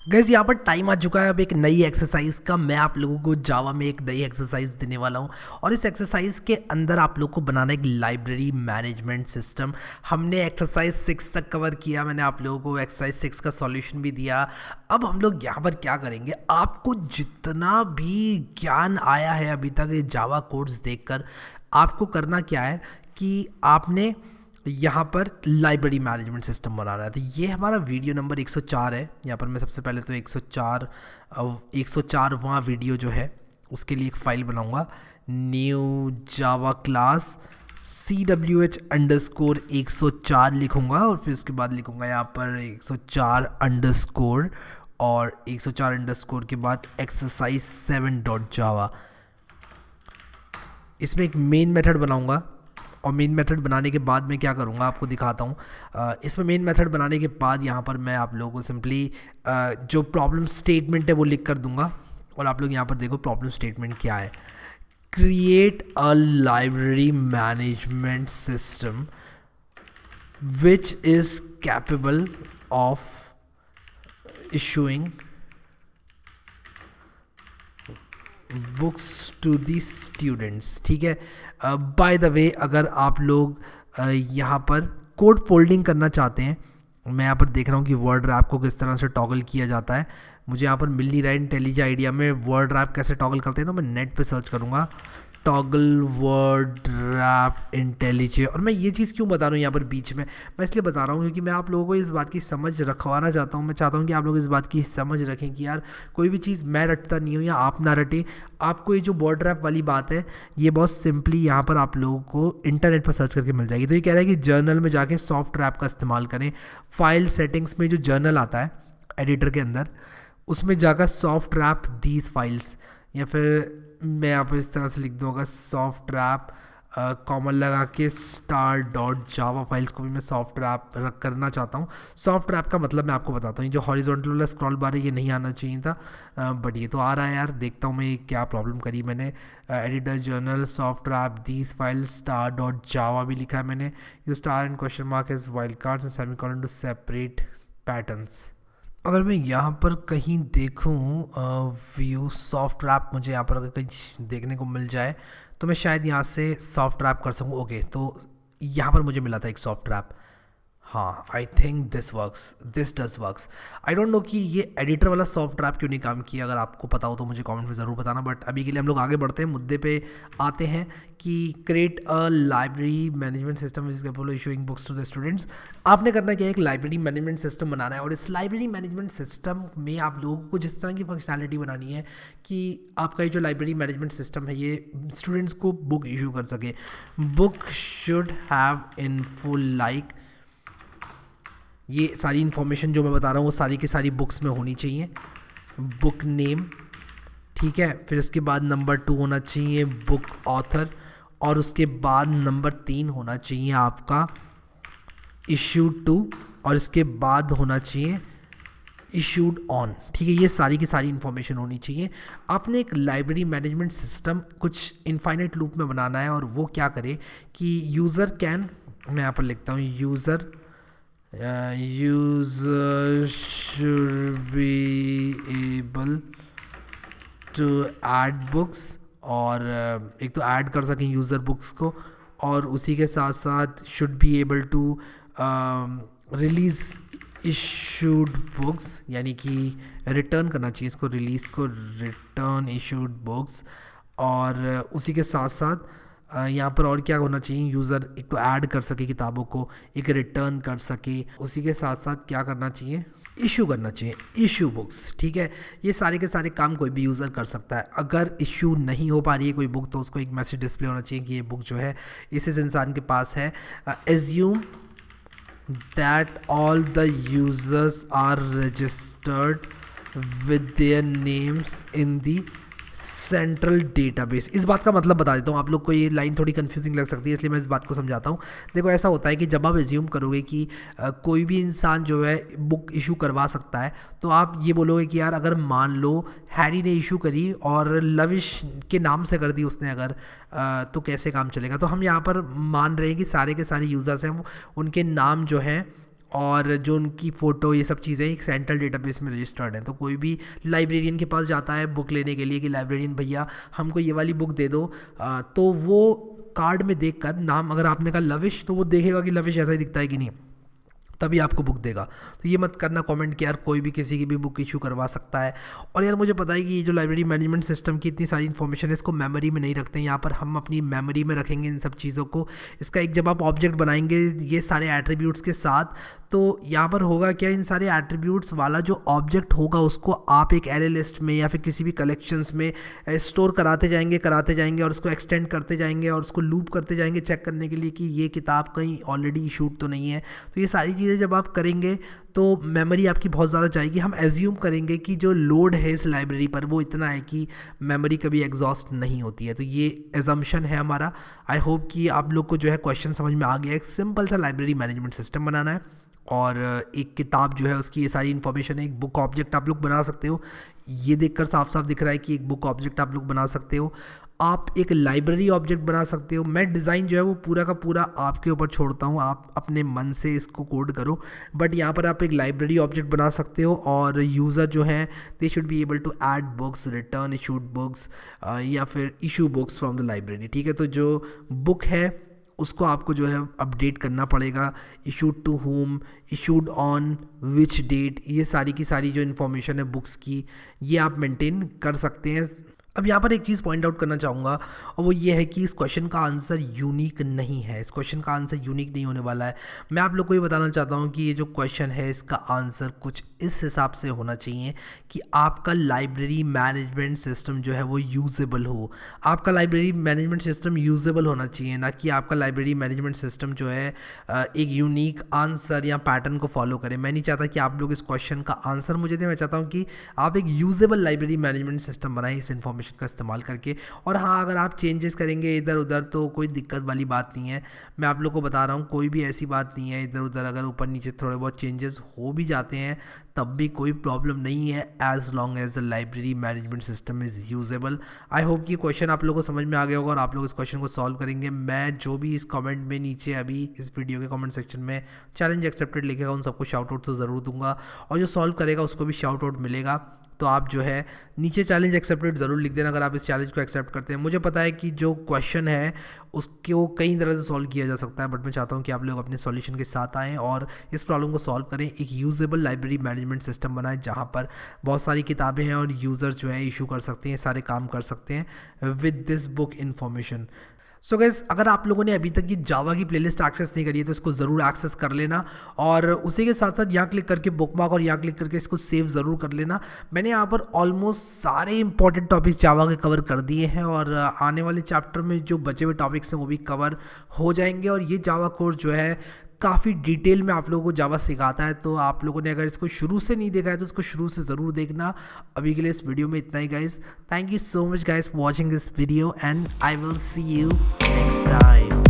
Guys यहाँ पर time आ चुका है अब एक नई एक्सरसाइज का। मैं आप लोगों को जावा में एक नई एक्सरसाइज देने वाला हूँ और इस एक्सरसाइज के अंदर आप लोग को बनाना एक लाइब्रेरी मैनेजमेंट सिस्टम। हमने एक्सरसाइज 6 तक कवर किया, मैंने आप लोगों को एक्सरसाइज 6 का सॉल्यूशन भी दिया। अब हम लोग यहाँ पर क्या करेंगे, आपको जितना भी ज्ञान आया है अभी तक ये जावा कोड्स देखकर, आपको करना क्या है कि आपने यहाँ पर लाइब्रेरी मैनेजमेंट सिस्टम बनाना है। तो ये हमारा वीडियो नंबर 104 है। यहाँ पर मैं सबसे पहले तो 104वां वीडियो जो है उसके लिए एक फ़ाइल बनाऊँगा, न्यू जावा क्लास CWH_104 लिखूँगा और फिर उसके बाद लिखूँगा यहाँ पर 104 अंडरस्कोर और 104 अंडरस्कोर के बाद एक्सरसाइज 7.java। इसमें एक मेन मेथड बनाऊँगा और मेन मेथड बनाने के बाद मैं क्या करूँगा आपको दिखाता हूँ। इसमें मेन मेथड बनाने के बाद यहाँ पर मैं आप लोगों को सिंपली जो प्रॉब्लम स्टेटमेंट है वो लिख कर दूँगा और आप लोग यहाँ पर देखो प्रॉब्लम स्टेटमेंट क्या है। Create a library management system which is capable of issuing books to the students. ठीक है, बाय द वे अगर आप लोग यहाँ पर कोड फोल्डिंग करना चाहते हैं, मैं यहाँ पर देख रहा हूँ कि वर्ड रैप को किस तरह से टॉगल किया जाता है। मुझे यहाँ पर मिल नहीं रहा है इंटेलिजेंट आइडिया में वर्ड रैप कैसे टॉगल करते हैं, तो मैं नेट पे सर्च करूँगा टॉगल वर्ड रैप इंटेलिजेंट। और मैं ये चीज़ क्यों बता रहा हूँ यहाँ पर बीच में, मैं इसलिए बता रहा हूँ क्योंकि मैं आप लोगों को इस बात की समझ रखवाना चाहता हूँ। मैं चाहता हूँ कि आप लोग इस बात की समझ रखें कि यार कोई भी चीज़ मैं रटता नहीं हूँ या आप ना रटें। आपको ये जो वर्ड रैप वाली बात है ये बहुत सिंपली यहाँ पर आप लोगों को इंटरनेट पर सर्च करके मिल जाएगी। तो ये कह रहा है कि जर्नल में जाके सॉफ्ट रैप का इस्तेमाल करें। फाइल सेटिंग्स में जो जर्नल आता है एडिटर के अंदर, उसमें जाकर सॉफ्ट रैप दीज फाइल्स, या फिर मैं यहाँ पर इस तरह से लिख दूँगा सॉफ्ट रैप कॉमन लगा के star.java फाइल्स को भी मैं सॉफ्ट रैप रख करना चाहता हूँ। सॉफ्ट रैप का मतलब मैं आपको बताता हूँ, जो हॉरिजॉन्टल वाला स्क्रॉल बार है ये नहीं आना चाहिए था, बट ये तो आ रहा है यार। देखता हूँ मैं क्या प्रॉब्लम करी मैंने। Editor general soft wrap these files star.java भी लिखा है मैंने। Use star and question mark as wild cards and semicolon to separate patterns. अगर मैं यहाँ पर कहीं देखूँ व्यू सॉफ्ट रैप, मुझे यहाँ पर अगर कहीं देखने को मिल जाए तो मैं शायद यहाँ से सॉफ्ट रैप कर सकूँ। ओके, तो यहाँ पर मुझे मिला था एक सॉफ्ट रैप। हाँ, I think this works, this does works. I don't know कि ये एडिटर वाला सॉफ्ट रैप क्यों नहीं काम किया। अगर आपको पता हो तो मुझे कमेंट में ज़रूर बताना। बट अभी के लिए हम लोग आगे बढ़ते हैं, मुद्दे पे आते हैं कि create a library management system is capable issuing books to the students. आपने करना क्या है, एक लाइब्रेरी मैनेजमेंट सिस्टम बनाना है और इस लाइब्रेरी मैनेजमेंट सिस्टम में आप लोगों को जिस तरह की फंक्शनैलिटी बनानी है कि आपका ये जो लाइब्रेरी मैनेजमेंट सिस्टम है ये स्टूडेंट्स को बुक इशू कर सके। Book should have in full like, ये सारी इन्फॉर्मेशन जो मैं बता रहा हूँ वो सारी की सारी बुक्स में होनी चाहिए। बुक नेम, ठीक है, फिर उसके बाद नंबर 2 होना चाहिए बुक ऑथर, और उसके बाद नंबर 3 होना चाहिए आपका इशूड टू, और इसके बाद होना चाहिए इशूड ऑन। ठीक है, ये सारी की सारी इन्फॉर्मेशन होनी चाहिए। आपने एक लाइब्रेरी मैनेजमेंट सिस्टम कुछ इनफाइनाइट लूप में बनाना है और वो क्या करे कि यूज़र कैन, मैं यहाँ पर लिखता हूँ user should be able to add books, और एक तो ऐड कर सकें यूज़र बुक्स को, और उसी के साथ साथ should be able to release issued books, यानी कि रिटर्न करना चाहिए इसको, रिलीज़ को रिटर्न issued books। और उसी के साथ साथ यहाँ पर और क्या होना चाहिए, यूज़र एक तो ऐड कर सके किताबों को, एक रिटर्न कर सके, उसी के साथ साथ क्या करना चाहिए, इशू करना चाहिए इशू बुक्स। ठीक है, ये सारे के सारे काम कोई भी यूज़र कर सकता है। अगर इशू नहीं हो पा रही है कोई बुक तो उसको एक मैसेज डिस्प्ले होना चाहिए कि ये बुक जो है इस इंसान के पास है। Assume that all the users are registered with their names in the central database. इस बात का मतलब बता देता हूँ, आप लोग को ये लाइन थोड़ी कंफ्यूजिंग लग सकती है इसलिए मैं इस बात को समझाता हूँ। देखो ऐसा होता है कि जब आप एज्यूम करोगे कि कोई भी इंसान जो है बुक इशू करवा सकता है, तो आप ये बोलोगे कि यार अगर मान लो हैरी ने इशू करी और लविश के नाम से कर दी उसने अगर, तो कैसे काम चलेगा। तो हम यहाँ पर मान रहे हैं कि सारे के सारे यूज़र्स हैं वो उनके नाम जो हैं और जो उनकी फ़ोटो ये सब चीज़ें एक सेंट्रल डेटाबेस में रजिस्टर्ड हैं। तो कोई भी लाइब्रेरियन के पास जाता है बुक लेने के लिए कि लाइब्रेरियन भैया हमको ये वाली बुक दे दो, तो वो कार्ड में देखकर नाम अगर आपने कहा लविश, तो वो देखेगा कि लविश ऐसा ही दिखता है कि नहीं, तभी आपको बुक देगा। तो ये मत करना कमेंट कि यार कोई भी किसी की भी बुक इशू करवा सकता है। और यार मुझे पता है कि ये जो लाइब्रेरी मैनेजमेंट सिस्टम की इतनी सारी इन्फॉर्मेशन है इसको मेमोरी में नहीं रखते हैं, यहाँ पर हम अपनी मेमोरी में रखेंगे इन सब चीज़ों को। इसका एक जब आप ऑब्जेक्ट बनाएंगे ये सारे एट्रीब्यूट्स के साथ, तो यहाँ पर होगा क्या, इन सारे एट्रीब्यूट्स वाला जो ऑब्जेक्ट होगा उसको आप एक एरे लिस्ट में या फिर किसी भी कलेक्शंस में स्टोर कराते जाएंगे और उसको एक्सटेंड करते जाएंगे और उसको लूप करते जाएंगे चेक करने के लिए कि ये किताब कहीं ऑलरेडी इशूड तो नहीं है। तो ये सारी चीज़ें जब आप करेंगे तो मेमोरी आपकी बहुत ज़्यादा जाएगी। हम एज्यूम करेंगे कि जो लोड है इस लाइब्रेरी पर वो इतना है कि मेमोरी कभी एग्जॉस्ट नहीं होती है। तो ये एजम्पशन है हमारा। आई होप कि आप लोग को जो है क्वेश्चन समझ में आ गया। एक सिंपल सा लाइब्रेरी मैनेजमेंट सिस्टम बनाना है और एक किताब जो है उसकी ये सारी इन्फॉर्मेशन है। एक बुक ऑब्जेक्ट आप लोग बना सकते हो, ये देखकर साफ साफ दिख रहा है कि एक बुक ऑब्जेक्ट आप लोग बना सकते हो। आप एक लाइब्रेरी ऑब्जेक्ट बना सकते हो। मैं डिज़ाइन जो है वो पूरा का पूरा आपके ऊपर छोड़ता हूँ, आप अपने मन से इसको कोड करो। बट यहाँ पर आप एक लाइब्रेरी ऑब्जेक्ट बना सकते हो और यूज़र जो हैं they should be able to add books, return issued books या फिर issue books from the library. ठीक है, तो जो बुक है उसको आपको जो है अपडेट करना पड़ेगा। Issued to whom, issued on which date, ये सारी की सारी जो इन्फॉर्मेशन है बुक्स की ये आप मेंटेन कर सकते हैं। अब यहाँ पर एक चीज़ पॉइंट आउट करना चाहूँगा और वो ये है कि इस क्वेश्चन का आंसर यूनिक नहीं है। इस क्वेश्चन का आंसर यूनिक नहीं होने वाला है। मैं आप लोग को ये बताना चाहता हूँ कि ये जो क्वेश्चन है इसका आंसर कुछ इस हिसाब से होना चाहिए कि आपका लाइब्रेरी मैनेजमेंट सिस्टम जो है वो यूजेबल हो। आपका लाइब्रेरी मैनेजमेंट सिस्टम यूजेबल होना चाहिए, ना कि आपका लाइब्रेरी मैनेजमेंट सिस्टम जो है एक यूनिक आंसर या पैटर्न को फॉलो करे। मैं नहीं चाहता कि आप लोग इस क्वेश्चन का आंसर मुझे दें, मैं चाहता हूँ कि आप एक यूजेबल लाइब्रेरी मैनेजमेंट सिस्टम बनाएं इस इन्फॉर्मेशन का इस्तेमाल करके। और हाँ, अगर आप चेंजेस करेंगे इधर उधर तो कोई दिक्कत वाली बात नहीं है। मैं आप लोग को बता रहा हूँ कोई भी ऐसी बात नहीं है। इधर उधर अगर ऊपर नीचे थोड़े बहुत चेंजेस हो भी जाते हैं तब भी कोई प्रॉब्लम नहीं है, as long as the library management system is usable. I hope कि क्वेश्चन आप लोगों को समझ में आ गया होगा और आप लोग इस क्वेश्चन को सॉल्व करेंगे। मैं जो भी इस कमेंट में नीचे अभी इस वीडियो के कमेंट सेक्शन में चैलेंज एक्सेप्टेड लिखेगा उन सबको शाउट आउट तो ज़रूर दूंगा और जो सॉल्व करेगा उसको भी शाउट आउट मिलेगा। तो आप जो है नीचे चैलेंज एक्सेप्टेड ज़रूर लिख देना अगर आप इस चैलेंज को एक्सेप्ट करते हैं। मुझे पता है कि जो क्वेश्चन है उसको कई तरह से सॉल्व किया जा सकता है, बट मैं चाहता हूँ कि आप लोग अपने सॉल्यूशन के साथ आएँ और इस प्रॉब्लम को सॉल्व करें। एक यूजेबल लाइब्रेरी मैनेजमेंट सिस्टम बनाएं जहाँ पर बहुत सारी किताबें हैं और यूज़र्स जो है इशू कर सकते हैं, सारे काम कर सकते हैं with this book information. So guys, अगर आप लोगों ने अभी तक ये जावा की प्लेलिस्ट एक्सेस नहीं करी है तो इसको ज़रूर एक्सेस कर लेना और उसी के साथ साथ यहाँ क्लिक करके बुकमार्क और यहाँ क्लिक करके इसको सेव ज़रूर कर लेना। मैंने यहाँ पर ऑलमोस्ट सारे इंपॉर्टेंट टॉपिक्स जावा के कवर कर दिए हैं और आने वाले चैप्टर में जो बचे हुए टॉपिक्स हैं वो भी कवर हो जाएंगे। और ये जावा कोर्स जो है काफ़ी डिटेल में आप लोगों को जावा सिखाता है, तो आप लोगों ने अगर इसको शुरू से नहीं देखा है तो इसको शुरू से ज़रूर देखना। अभी के लिए इस वीडियो में इतना ही guys. Thank you so much guys for watching this video and I will see you next time.